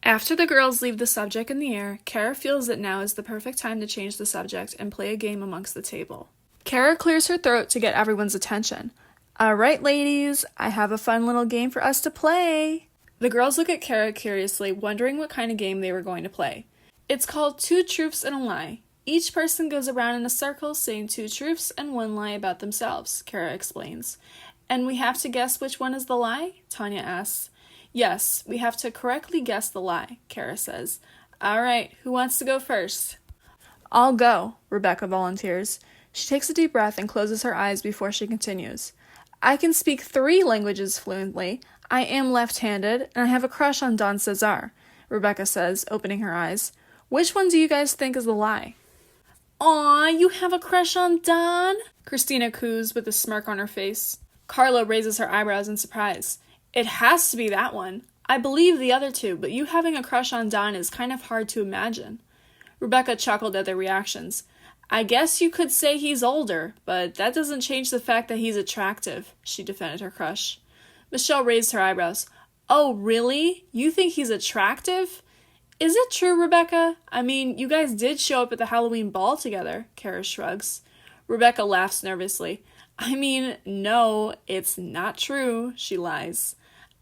After the girls leave the subject in the air, Cara feels that now is the perfect time to change the subject and play a game amongst the table. Cara clears her throat to get everyone's attention. Alright, ladies, I have a fun little game for us to play. The girls look at Cara curiously, wondering what kind of game they were going to play. It's called Two Truths and a Lie. Each person goes around in a circle saying 2 truths and 1 lie about themselves, Cara explains. And we have to guess which one is the lie? Tanya asks. Yes, we have to correctly guess the lie, Cara says. Alright, who wants to go first? I'll go, Rebecca volunteers. She takes a deep breath and closes her eyes before she continues. I can speak 3 languages fluently. I am left-handed, and I have a crush on Don Cesar, Rebecca says, opening her eyes. Which one do you guys think is the lie? Aw, you have a crush on Don? Christina coos with a smirk on her face. Carla raises her eyebrows in surprise. It has to be that one. I believe the other 2, but you having a crush on Don is kind of hard to imagine. Rebecca chuckled at their reactions. I guess you could say he's older, but that doesn't change the fact that he's attractive, she defended her crush. Michelle raised her eyebrows. Oh, really? You think he's attractive? Is it true, Rebecca? I mean, you guys did show up at the Halloween ball together, Cara shrugs. Rebecca laughs nervously. I mean, no, it's not true, she lies.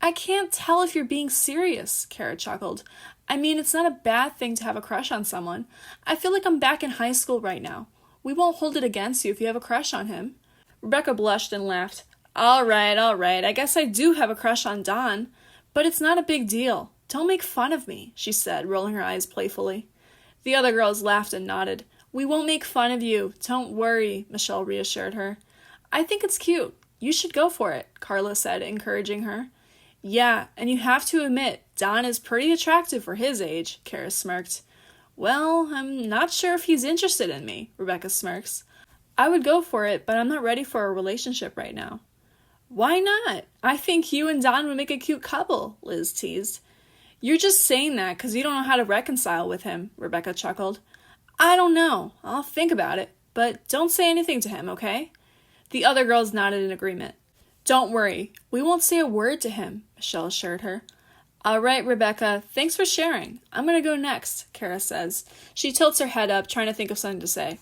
I can't tell if you're being serious, Cara chuckled. I mean, it's not a bad thing to have a crush on someone. I feel like I'm back in high school right now. We won't hold it against you if you have a crush on him. Rebecca blushed and laughed. All right, I guess I do have a crush on Don, but it's not a big deal. Don't make fun of me, she said, rolling her eyes playfully. The other girls laughed and nodded. We won't make fun of you. Don't worry, Michelle reassured her. I think it's cute. You should go for it, Carla said, encouraging her. Yeah, and you have to admit, Don is pretty attractive for his age, Cara smirked. Well, I'm not sure if he's interested in me, Rebecca smirks. I would go for it, but I'm not ready for a relationship right now. Why not? I think you and Don would make a cute couple, Liz teased. You're just saying that because you don't know how to reconcile with him, Rebecca chuckled. I don't know. I'll think about it, but don't say anything to him, okay? The other girls nodded in agreement. Don't worry, we won't say a word to him, Michelle assured her. All right, Rebecca, thanks for sharing. I'm going to go next, Cara says. She tilts her head up, trying to think of something to say.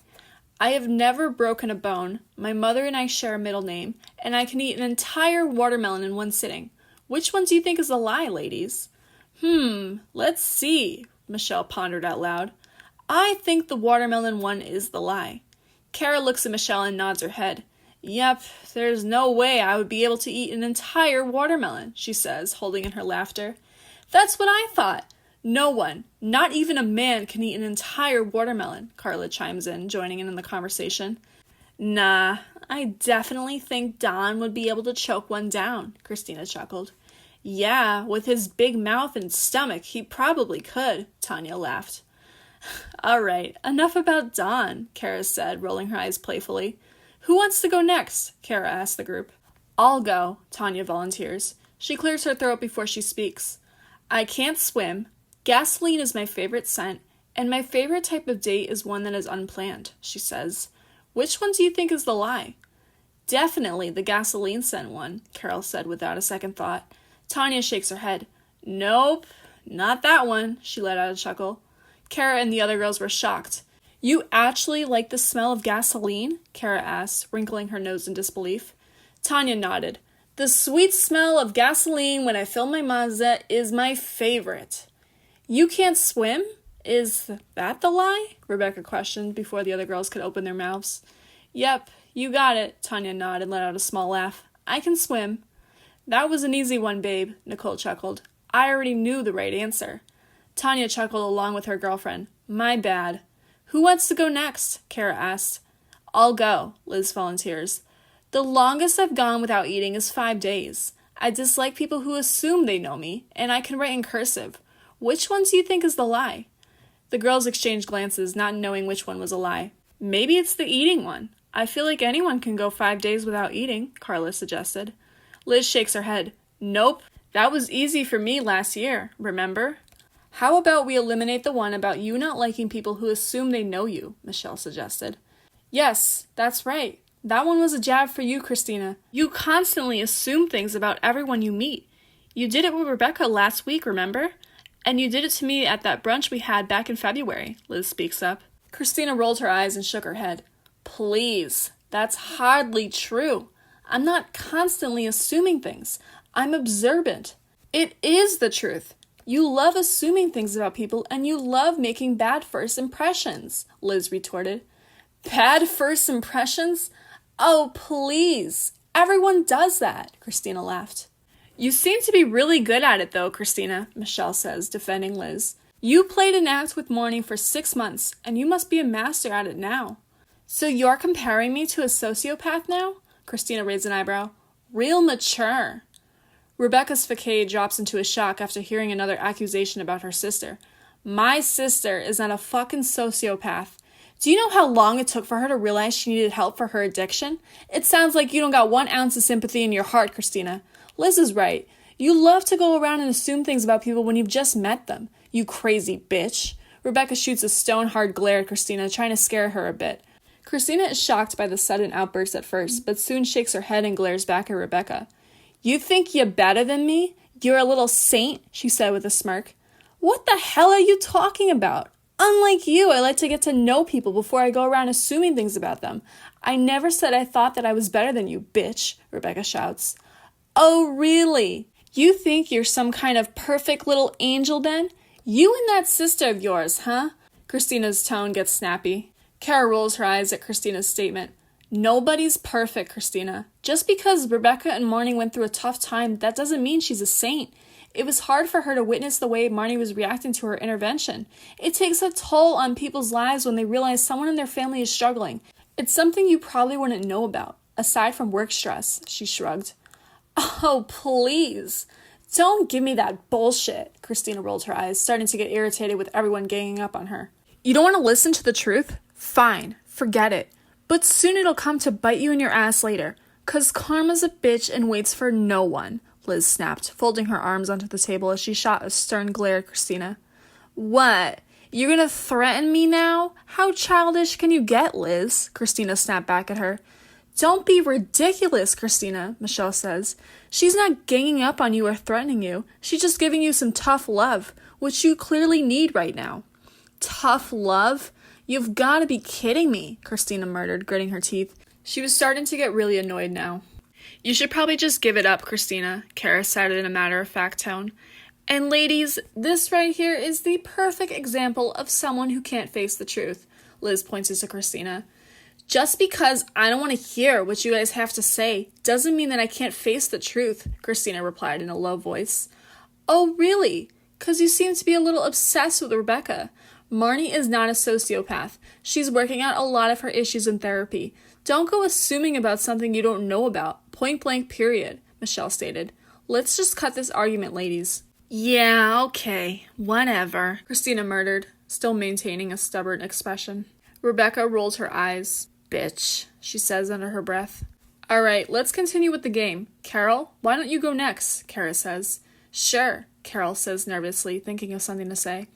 I have never broken a bone. My mother and I share a middle name, and I can eat an entire watermelon in one sitting. Which one do you think is a lie, ladies? Let's see, Michelle pondered out loud. I think the watermelon one is the lie. Cara looks at Michelle and nods her head. Yep, there's no way I would be able to eat an entire watermelon, she says, holding in her laughter. That's what I thought. No one, not even a man, can eat an entire watermelon, Carla chimes in, joining in the conversation. Nah, I definitely think Don would be able to choke one down, Christina chuckled. Yeah, with his big mouth and stomach, he probably could, Tanya laughed. All right, enough about Don, Cara said, rolling her eyes playfully. Who wants to go next? Cara asked the group. I'll go, Tanya volunteers. She clears her throat before she speaks. I can't swim. Gasoline is my favorite scent, and my favorite type of date is one that is unplanned, she says. Which one do you think is the lie? Definitely the gasoline scent one, Carole said without a second thought. Tanya shakes her head. Nope, not that one, she let out a chuckle. Cara and the other girls were shocked. You actually like the smell of gasoline? Cara asked, wrinkling her nose in disbelief. Tanya nodded. The sweet smell of gasoline when I fill my Mazda is my favorite. You can't swim? Is that the lie? Rebecca questioned before the other girls could open their mouths. Yep, you got it, Tanya nodded and let out a small laugh. I can swim. That was an easy one, babe, Nicole chuckled. I already knew the right answer. Tanya chuckled along with her girlfriend. My bad. Who wants to go next? Cara asked. I'll go, Liz volunteers. The longest I've gone without eating is 5 days. I dislike people who assume they know me, and I can write in cursive. Which one do you think is the lie? The girls exchanged glances, not knowing which one was a lie. Maybe it's the eating one. I feel like anyone can go 5 days without eating, Carla suggested. Liz shakes her head. Nope, that was easy for me last year, remember? How about we eliminate the one about you not liking people who assume they know you, Michelle suggested. Yes, that's right. That one was a jab for you, Christina. You constantly assume things about everyone you meet. You did it with Rebecca last week, remember? And you did it to me at that brunch we had back in February, Liz speaks up. Christina rolled her eyes and shook her head. Please, that's hardly true. I'm not constantly assuming things. I'm observant. It is the truth. You love assuming things about people and you love making bad first impressions, Liz retorted. Bad first impressions? Oh, please. Everyone does that, Christina laughed. You seem to be really good at it, though, Christina, Michelle says, defending Liz. You played an act with Marnie for 6 months, and you must be a master at it now. So you're comparing me to a sociopath now? Christina raised an eyebrow. Real mature. Rebecca's facade drops into a shock after hearing another accusation about her sister. My sister is not a fucking sociopath. Do you know how long it took for her to realize she needed help for her addiction? It sounds like you don't got 1 ounce of sympathy in your heart, Christina. Liz is right. You love to go around and assume things about people when you've just met them. You crazy bitch. Rebecca shoots a stone-hard glare at Christina, trying to scare her a bit. Christina is shocked by the sudden outburst at first, but soon shakes her head and glares back at Rebecca. You think you're better than me? You're a little saint, she said with a smirk. What the hell are you talking about? Unlike you, I like to get to know people before I go around assuming things about them. I never said I thought that I was better than you, bitch, Rebecca shouts. Oh, really? You think you're some kind of perfect little angel then? You and that sister of yours, huh? Christina's tone gets snappy. Cara rolls her eyes at Christina's statement. Nobody's perfect, Christina. Just because Rebecca and Marnie went through a tough time, that doesn't mean she's a saint. It was hard for her to witness the way Marnie was reacting to her intervention. It takes a toll on people's lives when they realize someone in their family is struggling. It's something you probably wouldn't know about, aside from work stress, she shrugged. Oh, please. Don't give me that bullshit, Christina rolled her eyes, starting to get irritated with everyone ganging up on her. You don't want to listen to the truth? Fine, forget it. But soon it'll come to bite you in your ass later, 'cause karma's a bitch and waits for no one, Liz snapped, folding her arms onto the table as she shot a stern glare at Christina. What? You're gonna threaten me now? How childish can you get, Liz? Christina snapped back at her. Don't be ridiculous, Christina, Michelle says. She's not ganging up on you or threatening you. She's just giving you some tough love, which you clearly need right now. Tough love? You've got to be kidding me, Christina murmured, gritting her teeth. She was starting to get really annoyed now. You should probably just give it up, Christina, Cara said in a matter-of-fact tone. And ladies, this right here is the perfect example of someone who can't face the truth, Liz pointed to Christina. Just because I don't want to hear what you guys have to say doesn't mean that I can't face the truth, Christina replied in a low voice. Oh, really? 'Cause you seem to be a little obsessed with Rebecca. Marnie is not a sociopath. She's working out a lot of her issues in therapy. Don't go assuming about something you don't know about. Point blank, period, Michelle stated. Let's just cut this argument, ladies. Yeah, okay. Whatever, Christina murmured, still maintaining a stubborn expression. Rebecca rolled her eyes. Bitch, she says under her breath. All right, let's continue with the game. Carole, why don't you go next? Cara says. Sure, Carole says nervously, thinking of something to say.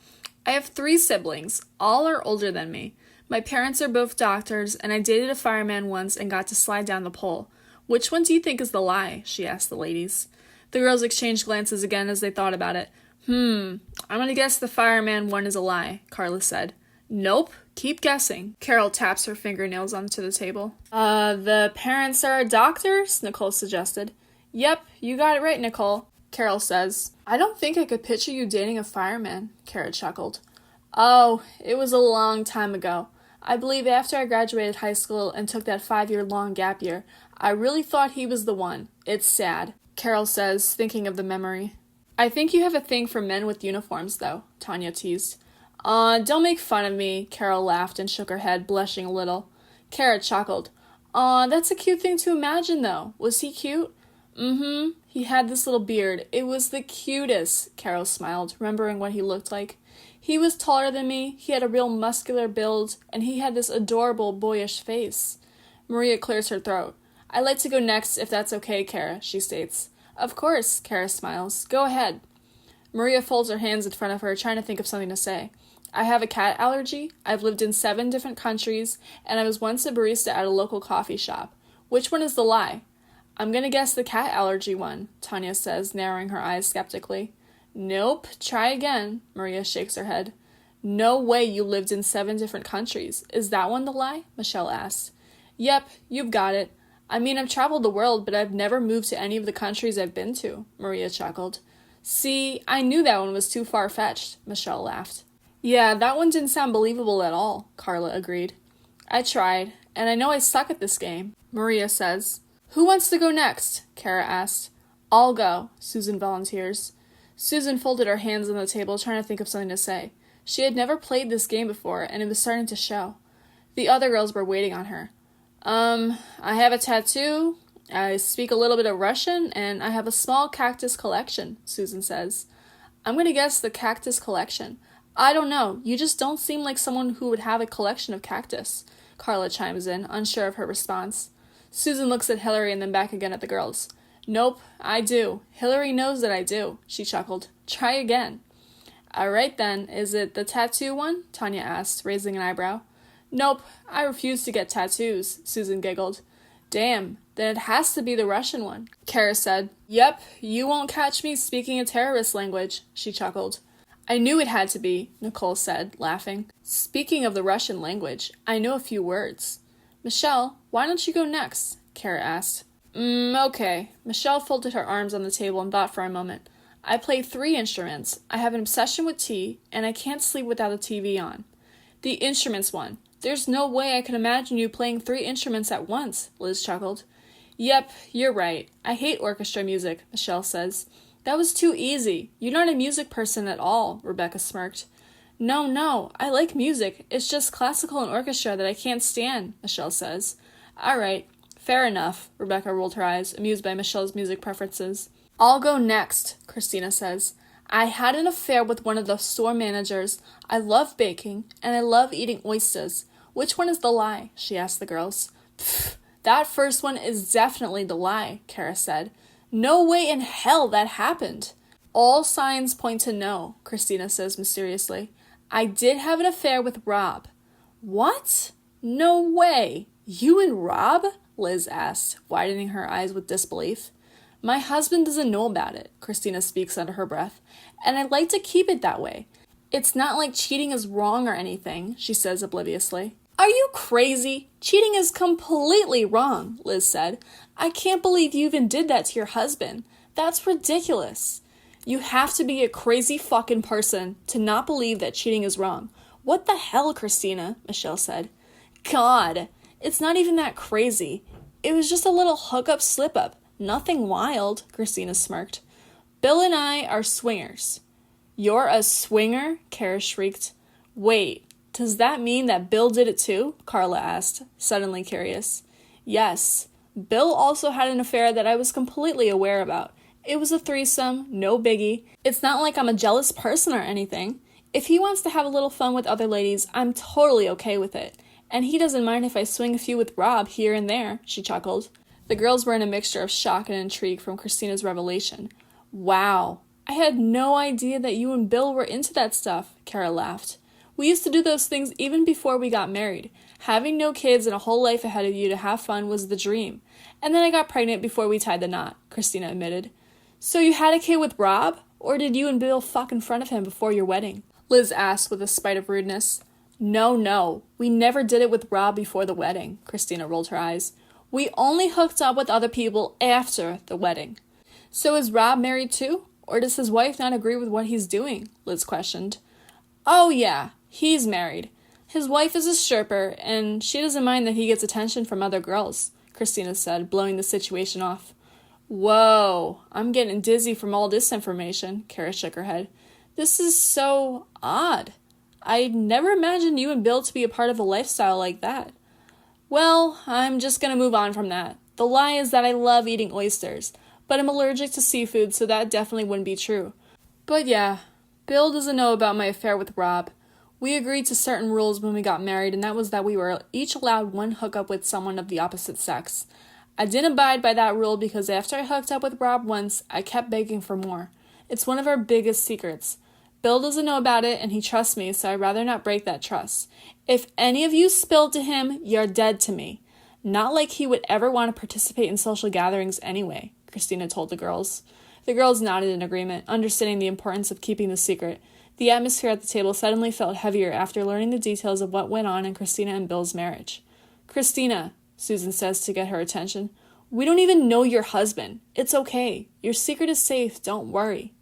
I have 3 siblings. All are older than me. My parents are both doctors, and I dated a fireman once and got to slide down the pole. Which one do you think is the lie? She asked the ladies. The girls exchanged glances again as they thought about it. I'm gonna guess the fireman one is a lie, Carla said. Nope, keep guessing. Carole taps her fingernails onto the table. The parents are doctors? Nicole suggested. Yep, you got it right, Nicole, Carole says. I don't think I could picture you dating a fireman, Cara chuckled. Oh, it was a long time ago. I believe after I graduated high school and took that 5-year-long gap year, I really thought he was the one. It's sad, Carole says, thinking of the memory. I think you have a thing for men with uniforms, though, Tanya teased. Don't make fun of me, Carole laughed and shook her head, blushing a little. Cara chuckled. That's a cute thing to imagine, though. Was he cute? He had this little beard. It was the cutest, Carole smiled, remembering what he looked like. He was taller than me, he had a real muscular build, and he had this adorable, boyish face. Maria clears her throat. I'd like to go next, if that's okay, Cara, she states. Of course, Cara smiles. Go ahead. Maria folds her hands in front of her, trying to think of something to say. I have a cat allergy, I've lived in 7 different countries, and I was once a barista at a local coffee shop. Which one is the lie? I'm gonna guess the cat allergy one, Tanya says, narrowing her eyes skeptically. Nope, try again. Maria shakes her head. No way you lived in 7 different countries. Is that one the lie? Michelle asked. Yep, you've got it. I mean, I've traveled the world, but I've never moved to any of the countries I've been to, Maria chuckled. See, I knew that one was too far-fetched, Michelle laughed. Yeah, that one didn't sound believable at all, Carla agreed. I tried, and I know I suck at this game, Maria says. Who wants to go next? Cara asked. I'll go, Susan volunteers. Susan folded her hands on the table, trying to think of something to say. She had never played this game before, and it was starting to show. The other girls were waiting on her. I have a tattoo, I speak a little bit of Russian, and I have a small cactus collection, Susan says. I'm going to guess the cactus collection. I don't know, you just don't seem like someone who would have a collection of cactus, Carla chimes in, unsure of her response. Susan looks at Hillary and then back again at the girls. Nope, I do. Hillary knows that I do, she chuckled. Try again. All right then, is it the tattoo one? Tanya asked, raising an eyebrow. Nope, I refuse to get tattoos, Susan giggled. Damn, then it has to be the Russian one, Cara said. Yep, you won't catch me speaking a terrorist language, she chuckled. I knew it had to be, Nicole said, laughing. Speaking of the Russian language, I know a few words. Michelle, why don't you go next? Cara asked. Okay. Michelle folded her arms on the table and thought for a moment. I play 3 instruments. I have an obsession with tea, and I can't sleep without the TV on. The instruments one. There's no way I could imagine you playing 3 instruments at once, Liz chuckled. Yep, you're right. I hate orchestra music, Michelle says. That was too easy. You're not a music person at all, Rebecca smirked. No, I like music. It's just classical and orchestra that I can't stand, Michelle says. All right, fair enough, Rebecca rolled her eyes, amused by Michelle's music preferences. I'll go next, Christina says. I had an affair with one of the store managers. I love baking, and I love eating oysters. Which one is the lie? She asked the girls. Pfft, that first one is definitely the lie, Cara said. No way in hell that happened. All signs point to no, Christina says mysteriously. I did have an affair with Rob. What? No way. You and Rob? Liz asked, widening her eyes with disbelief. My husband doesn't know about it, Christina speaks under her breath, and I'd like to keep it that way. It's not like cheating is wrong or anything, she says obliviously. Are you crazy? Cheating is completely wrong, Liz said. I can't believe you even did that to your husband. That's ridiculous. You have to be a crazy fucking person to not believe that cheating is wrong. What the hell, Christina? Michelle said. God, it's not even that crazy. It was just a little hookup slip-up. Nothing wild, Christina smirked. Bill and I are swingers. You're a swinger? Cara shrieked. Wait, does that mean that Bill did it too? Carla asked, suddenly curious. Yes. Bill also had an affair that I was completely aware about. It was a threesome, no biggie. It's not like I'm a jealous person or anything. If he wants to have a little fun with other ladies, I'm totally okay with it. And he doesn't mind if I swing a few with Rob here and there, she chuckled. The girls were in a mixture of shock and intrigue from Christina's revelation. Wow, I had no idea that you and Bill were into that stuff, Cara laughed. We used to do those things even before we got married. Having no kids and a whole life ahead of you to have fun was the dream. And then I got pregnant before we tied the knot, Christina admitted. So you had a kid with Rob? Or did you and Bill fuck in front of him before your wedding? Liz asked with a spite of rudeness. No, we never did it with Rob before the wedding, Christina rolled her eyes. We only hooked up with other people after the wedding. So is Rob married too? Or does his wife not agree with what he's doing? Liz questioned. Oh yeah, he's married. His wife is a stripper, and she doesn't mind that he gets attention from other girls, Christina said, blowing the situation off. Whoa, I'm getting dizzy from all this information, Cara shook her head. This is so odd. I never imagined you and Bill to be a part of a lifestyle like that. Well, I'm just going to move on from that. The lie is that I love eating oysters, but I'm allergic to seafood, so that definitely wouldn't be true. But yeah, Bill doesn't know about my affair with Rob. We agreed to certain rules when we got married, and that was that we were each allowed one hookup with someone of the opposite sex. I didn't abide by that rule because after I hooked up with Rob once, I kept begging for more. It's one of our biggest secrets. Bill doesn't know about it, and he trusts me, so I'd rather not break that trust. If any of you spill to him, you're dead to me. Not like he would ever want to participate in social gatherings anyway, Christina told the girls. The girls nodded in agreement, understanding the importance of keeping the secret. The atmosphere at the table suddenly felt heavier after learning the details of what went on in Christina and Bill's marriage. "Christina," Susan says to get her attention, "we don't even know your husband. It's okay. Your secret is safe. Don't worry."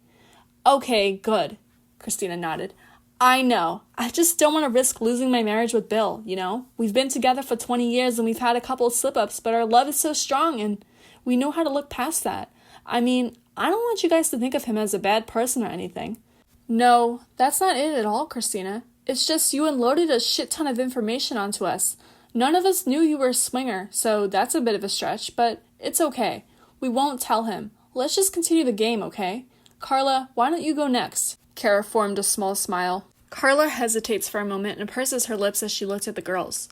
"Okay, good," Christina nodded. "I know. I just don't want to risk losing my marriage with Bill, you know? We've been together for 20 years and we've had a couple of slip-ups, but our love is so strong and we know how to look past that. I mean, I don't want you guys to think of him as a bad person or anything." "No, that's not it at all, Christina. It's just you unloaded a shit ton of information onto us. None of us knew you were a swinger, so that's a bit of a stretch, but it's okay. We won't tell him. Let's just continue the game, okay? Carla, why don't you go next?" Cara formed a small smile. Carla hesitates for a moment and purses her lips as she looked at the girls.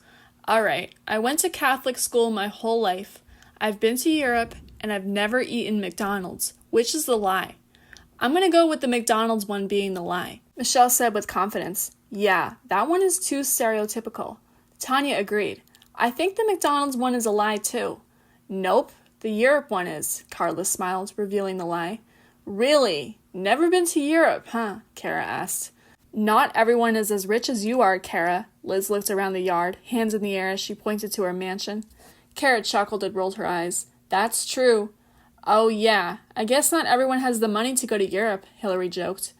"All right, I went to Catholic school my whole life. I've been to Europe, and I've never eaten McDonald's. Which is the lie?" "I'm going to go with the McDonald's one being the lie," Michelle said with confidence. "Yeah, that one is too stereotypical." Tanya agreed. "I think the McDonald's one is a lie too." "Nope, the Europe one is," Carla smiled, revealing the lie. "Really? Never been to Europe, huh?" Cara asked. "Not everyone is as rich as you are, Cara." Liz looked around the yard, hands in the air as she pointed to her mansion. Cara chuckled and rolled her eyes. "That's true." "Oh yeah, I guess not everyone has the money to go to Europe," Hillary joked.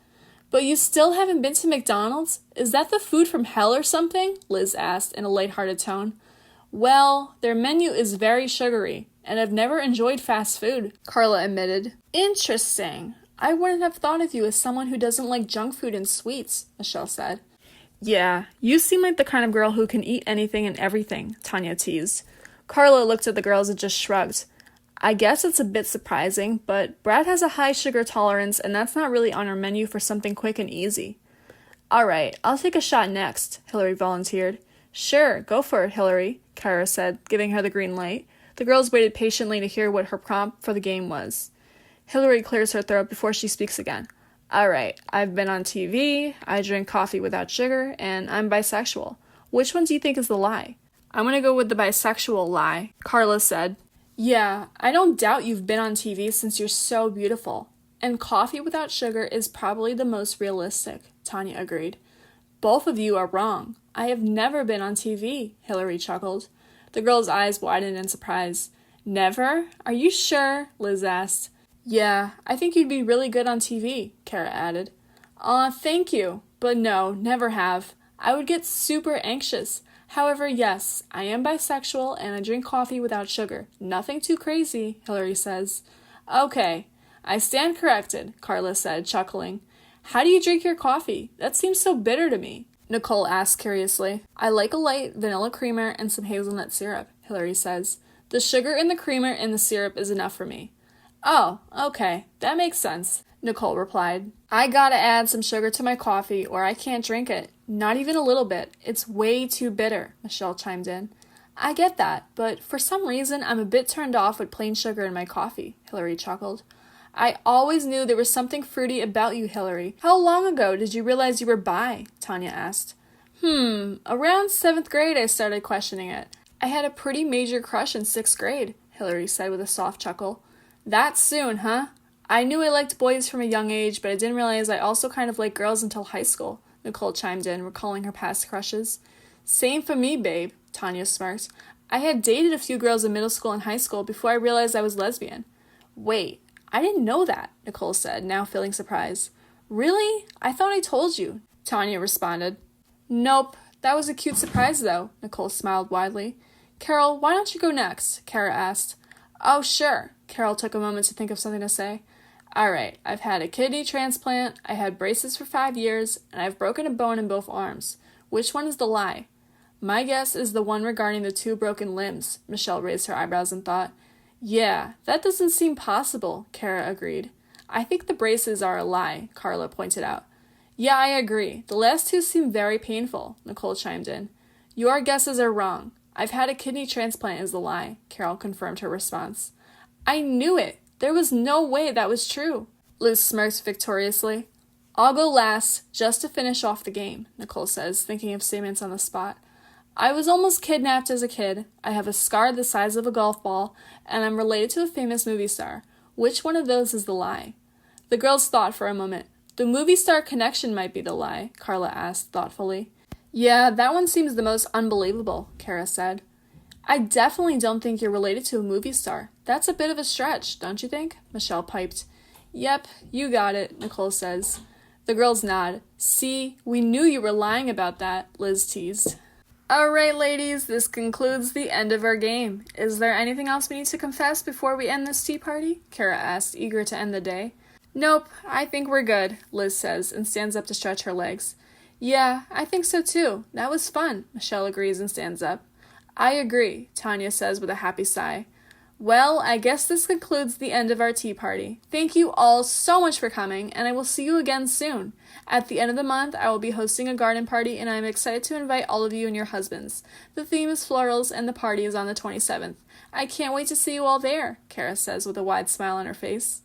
"But you still haven't been to McDonald's? Is that the food from hell or something?" Liz asked in a lighthearted tone. "Well, their menu is very sugary, and I've never enjoyed fast food," Carla admitted. "Interesting. I wouldn't have thought of you as someone who doesn't like junk food and sweets," Michelle said. "Yeah, you seem like the kind of girl who can eat anything and everything," Tanya teased. Carla looked at the girls and just shrugged. "I guess it's a bit surprising, but Brad has a high sugar tolerance, and that's not really on our menu for something quick and easy." "All right, I'll take a shot next," Hillary volunteered. "Sure, go for it, Hillary," Cara said, giving her the green light. The girls waited patiently to hear what her prompt for the game was. Hillary clears her throat before she speaks again. "All right, I've been on TV, I drink coffee without sugar, and I'm bisexual. Which one do you think is the lie?" "I'm gonna go with the bisexual lie," Carla said. "Yeah, I don't doubt you've been on TV since you're so beautiful. And coffee without sugar is probably the most realistic," Tanya agreed. "Both of you are wrong. I have never been on TV," Hillary chuckled. The girl's eyes widened in surprise. "Never? Are you sure?" Liz asked. "Yeah, I think you'd be really good on TV," Cara added. "Aw, thank you. But no, never have. I would get super anxious. However, yes, I am bisexual and I drink coffee without sugar. Nothing too crazy," Hillary says. "Okay, I stand corrected," Carla said, chuckling. "How do you drink your coffee? That seems so bitter to me," Nicole asked curiously. "I like a light vanilla creamer and some hazelnut syrup," Hillary says. "The sugar in the creamer and the syrup is enough for me." "Oh, okay, that makes sense," Nicole replied. "I gotta add some sugar to my coffee or I can't drink it. Not even a little bit. It's way too bitter," Michelle chimed in. "I get that, but for some reason I'm a bit turned off with plain sugar in my coffee," Hillary chuckled. "I always knew there was something fruity about you, Hillary. How long ago did you realize you were bi?" Tanya asked. Around 7th grade I started questioning it. I had a pretty major crush in 6th grade, Hillary said with a soft chuckle. "That soon, huh? I knew I liked boys from a young age, but I didn't realize I also kind of liked girls until high school," Nicole chimed in, recalling her past crushes. "Same for me, babe," Tanya smirked. "I had dated a few girls in middle school and high school before I realized I was lesbian." "Wait, I didn't know that," Nicole said, now feeling surprised. "Really? I thought I told you," Tanya responded. "Nope, that was a cute surprise though," Nicole smiled widely. "Carole, why don't you go next?" Cara asked. "Oh, sure." Carole took a moment to think of something to say. "All right, I've had a kidney transplant, I had braces for 5 years, and I've broken a bone in both arms. Which one is the lie?" "My guess is the one regarding the 2 broken limbs," Michelle raised her eyebrows in thought. "Yeah, that doesn't seem possible," Cara agreed. "I think the braces are a lie," Carla pointed out. "Yeah, I agree. The last 2 seem very painful," Nicole chimed in. "Your guesses are wrong. I've had a kidney transplant is the lie," Carole confirmed her response. "I knew it! There was no way that was true!" Liz smirked victoriously. "I'll go last, just to finish off the game," Nicole says, thinking of statements on the spot. "I was almost kidnapped as a kid, I have a scar the size of a golf ball, and I'm related to a famous movie star. Which one of those is the lie?" The girls thought for a moment. The movie star connection might be the lie, Carla asked thoughtfully. Yeah, that one seems the most unbelievable, Cara said. I definitely don't think you're related to a movie star. That's a bit of a stretch, don't you think? Michelle piped. Yep, you got it, Nicole says. The girls nod. See, we knew you were lying about that, Liz teased. Alright, ladies, this concludes the end of our game. Is there anything else we need to confess before we end this tea party? Cara asked, eager to end the day. Nope, I think we're good, Liz says, and stands up to stretch her legs. Yeah, I think so too. That was fun, Michelle agrees and stands up. I agree, Tanya says with a happy sigh. Well, I guess this concludes the end of our tea party. Thank you all so much for coming, and I will see you again soon. At the end of the month, I will be hosting a garden party, and I am excited to invite all of you and your husbands. The theme is florals, and the party is on the 27th. I can't wait to see you all there, Cara says with a wide smile on her face.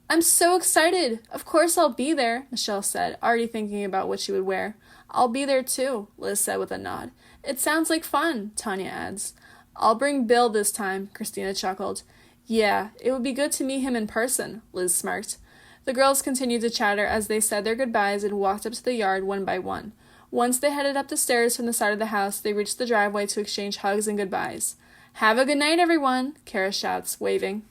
I'm so excited! Of course I'll be there, Michelle said, already thinking about what she would wear. I'll be there too, Liz said with a nod. It sounds like fun, Tanya adds. I'll bring Bill this time, Christina chuckled. Yeah, it would be good to meet him in person, Liz smirked. The girls continued to chatter as they said their goodbyes and walked up to the yard one by one. Once they headed up the stairs from the side of the house, they reached the driveway to exchange hugs and goodbyes. Have a good night, everyone, Cara shouts, waving.